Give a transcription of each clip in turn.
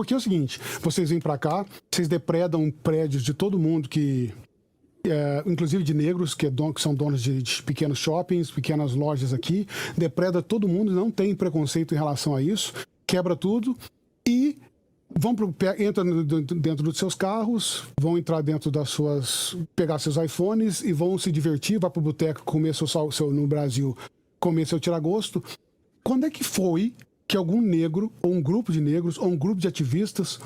Porque é o seguinte, vocês vêm para cá, vocês depredam prédios de todo mundo inclusive de negros, que são donos de pequenos shoppings, pequenas lojas aqui, depreda todo mundo, não tem preconceito em relação a isso, quebra tudo e entram dentro dos seus carros, vão entrar dentro pegar seus iPhones e vão se divertir, vai pro boteco comer no Brasil, comer seu tiragosto. Quando é que foi que algum negro, ou um grupo de negros, ou um grupo de ativistas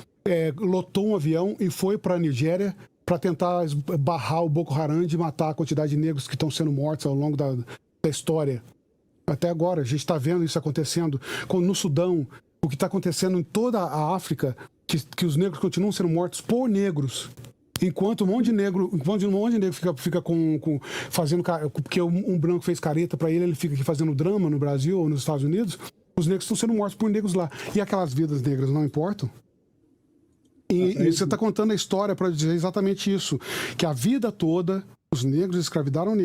lotou um avião e foi para a Nigéria para tentar barrar o Boko Haram de matar a quantidade de negros que estão sendo mortos ao longo da história? Até agora, a gente está vendo isso acontecendo no Sudão, o que está acontecendo em toda a África, que os negros continuam sendo mortos por negros. Enquanto um monte de negro fica fazendo, porque um branco fez careta para ele fica aqui fazendo drama no Brasil ou nos Estados Unidos, os negros estão sendo mortos por negros lá. E aquelas vidas negras não importam? E você está contando a história para dizer exatamente isso, que a vida toda os negros escravizaram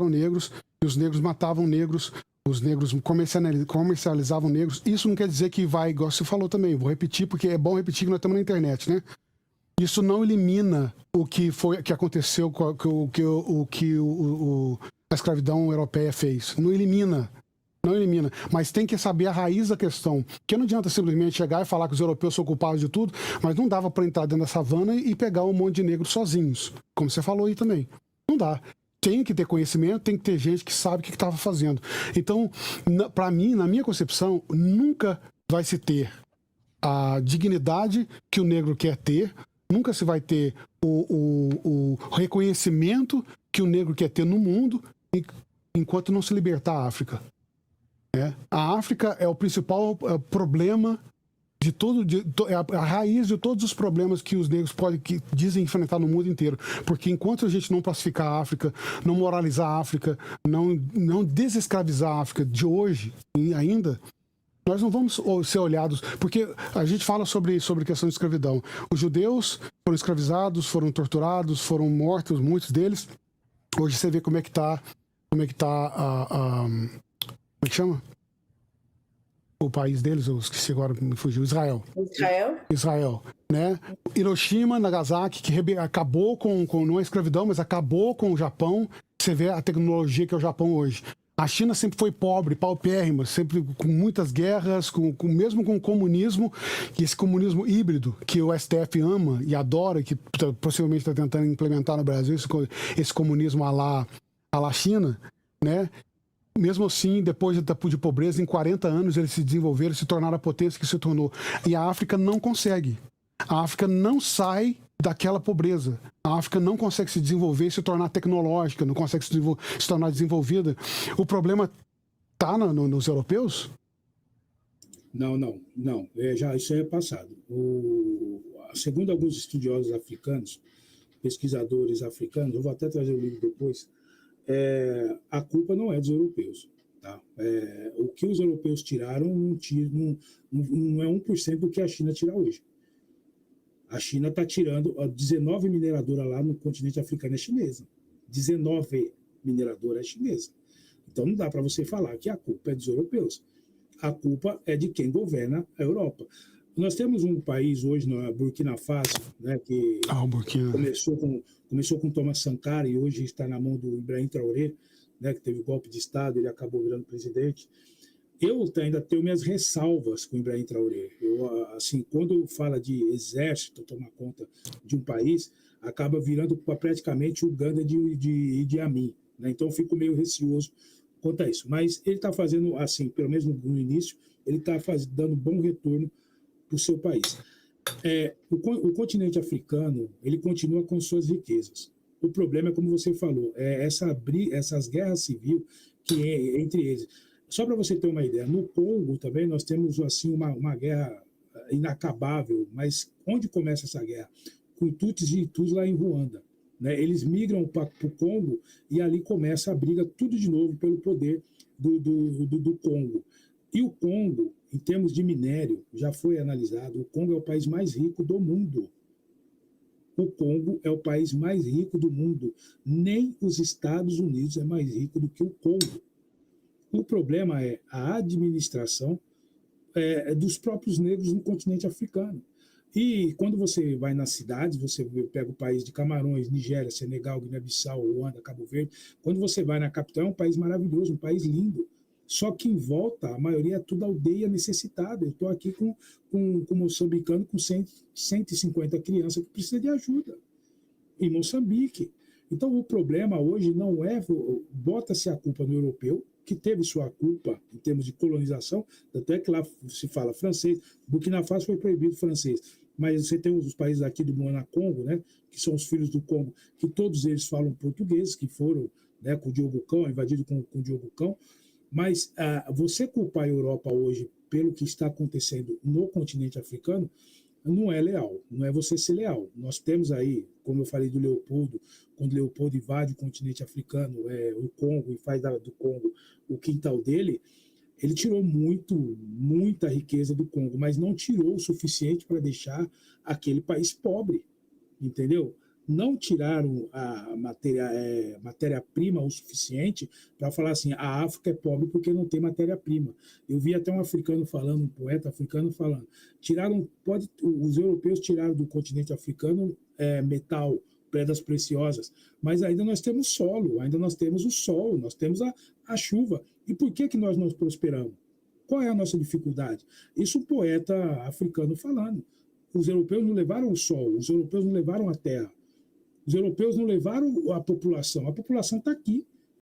negros, e os negros matavam negros, os negros comercializavam negros. Isso não quer dizer que vai, igual você falou também, vou repetir porque é bom repetir que nós estamos na internet, né? Isso não elimina o que aconteceu, a escravidão europeia fez. Não elimina, mas tem que saber a raiz da questão. Porque não adianta simplesmente chegar e falar que os europeus são culpados de tudo, mas não dava para entrar dentro da savana e pegar um monte de negros sozinhos, como você falou aí também. Não dá. Tem que ter conhecimento, tem que ter gente que sabe o que estava fazendo. Então, para mim, na minha concepção, nunca vai se ter a dignidade que o negro quer ter, nunca se vai ter o reconhecimento que o negro quer ter no mundo enquanto não se libertar a África. A África é o principal problema de a raiz de todos os problemas que os negros dizem enfrentar no mundo inteiro. Porque enquanto a gente não pacificar a África, não moralizar a África, não desescravizar a África de hoje ainda, nós não vamos ser olhados, porque a gente fala sobre questão de escravidão. Os judeus foram escravizados, foram torturados, foram mortos, muitos deles. Hoje você vê como é que tá como é que chama? O país deles, eu esqueci agora, me fugiu, Israel, né? Hiroshima, Nagasaki, que acabou não é escravidão, mas acabou com o Japão. Você vê a tecnologia que é o Japão hoje. A China sempre foi pobre, paupérrima, sempre com muitas guerras, mesmo com o comunismo, e esse comunismo híbrido que o STF ama e adora, que possivelmente está tentando implementar no Brasil, esse comunismo à la China, né? Mesmo assim, depois de pobreza, em 40 anos eles se desenvolveram, se tornaram a potência que se tornou. E a África não consegue. A África não sai daquela pobreza. A África não consegue se desenvolver e se tornar tecnológica, não consegue se tornar desenvolvida. O problema está nos europeus? Não. Isso é passado. Segundo alguns estudiosos africanos, pesquisadores africanos, eu vou até trazer o livro depois, a culpa não é dos europeus. Tá? O que os europeus tiraram não é 1% do que a China tira hoje. A China está tirando 19 mineradoras lá no continente africano, é chinesa. 19 mineradoras é chinesa. Então não dá para você falar que a culpa é dos europeus. A culpa é de quem governa a Europa. Nós temos um país hoje, na Burkina Faso, né, que começou com Thomas Sankara e hoje está na mão do Ibrahim Traoré, né, que teve golpe de Estado, ele acabou virando presidente. Eu ainda tenho minhas ressalvas com o Ibrahim Traoré. Quando fala de exército tomar conta de um país, acaba virando praticamente o Uganda de Idi Amin. Né? Então eu fico meio receoso quanto a isso. Mas ele está fazendo, assim, pelo menos no início, ele está dando bom retorno para o seu país. O continente africano, ele continua com suas riquezas. O problema é, como você falou, essas guerras civis que entre eles. Só para você ter uma ideia, no Congo também nós temos assim uma guerra inacabável, mas onde começa essa guerra? Com Tutsis e Hutus lá em Ruanda. Né? Eles migram para o Congo e ali começa a briga tudo de novo pelo poder do Congo. E o Congo, em termos de minério, já foi analisado, o Congo é o país mais rico do mundo. O Congo é o país mais rico do mundo. Nem os Estados Unidos é mais rico do que o Congo. O problema é a administração dos próprios negros no continente africano. E quando você vai nas cidades, você pega o país de Camarões, Nigéria, Senegal, Guiné-Bissau, Ruanda, Cabo Verde. Quando você vai na capital, é um país maravilhoso, um país lindo. Só que em volta, a maioria é tudo aldeia necessitada. Eu estou aqui com moçambicano com 150 crianças que precisam de ajuda, em Moçambique. Então, o problema hoje não é, bota-se a culpa no europeu, que teve sua culpa em termos de colonização, tanto é que lá se fala francês, Burkina Faso foi proibido francês, mas você tem os países aqui do Moana-Congo, né, que são os filhos do Congo, que todos eles falam português, que foram, né, com o Diogo Cão, invadido com o Diogo Cão, mas você culpar a Europa hoje pelo que está acontecendo no continente africano não é leal, não é você ser leal. Nós temos aí, como eu falei do Leopoldo, quando Leopoldo invade o continente africano, o Congo, e faz do Congo o quintal dele, ele tirou muita riqueza do Congo, mas não tirou o suficiente para deixar aquele país pobre, entendeu? Não tiraram a matéria-prima o suficiente para falar assim, a África é pobre porque não tem matéria-prima. Eu vi até um africano falando, um poeta africano falando, os europeus tiraram do continente africano metal, pedras preciosas, mas ainda nós temos solo, ainda nós temos o sol, nós temos a chuva. E por que nós não prosperamos? Qual é a nossa dificuldade? Isso um poeta africano falando. Os europeus não levaram o sol, os europeus não levaram a terra. Os europeus não levaram a população está aqui.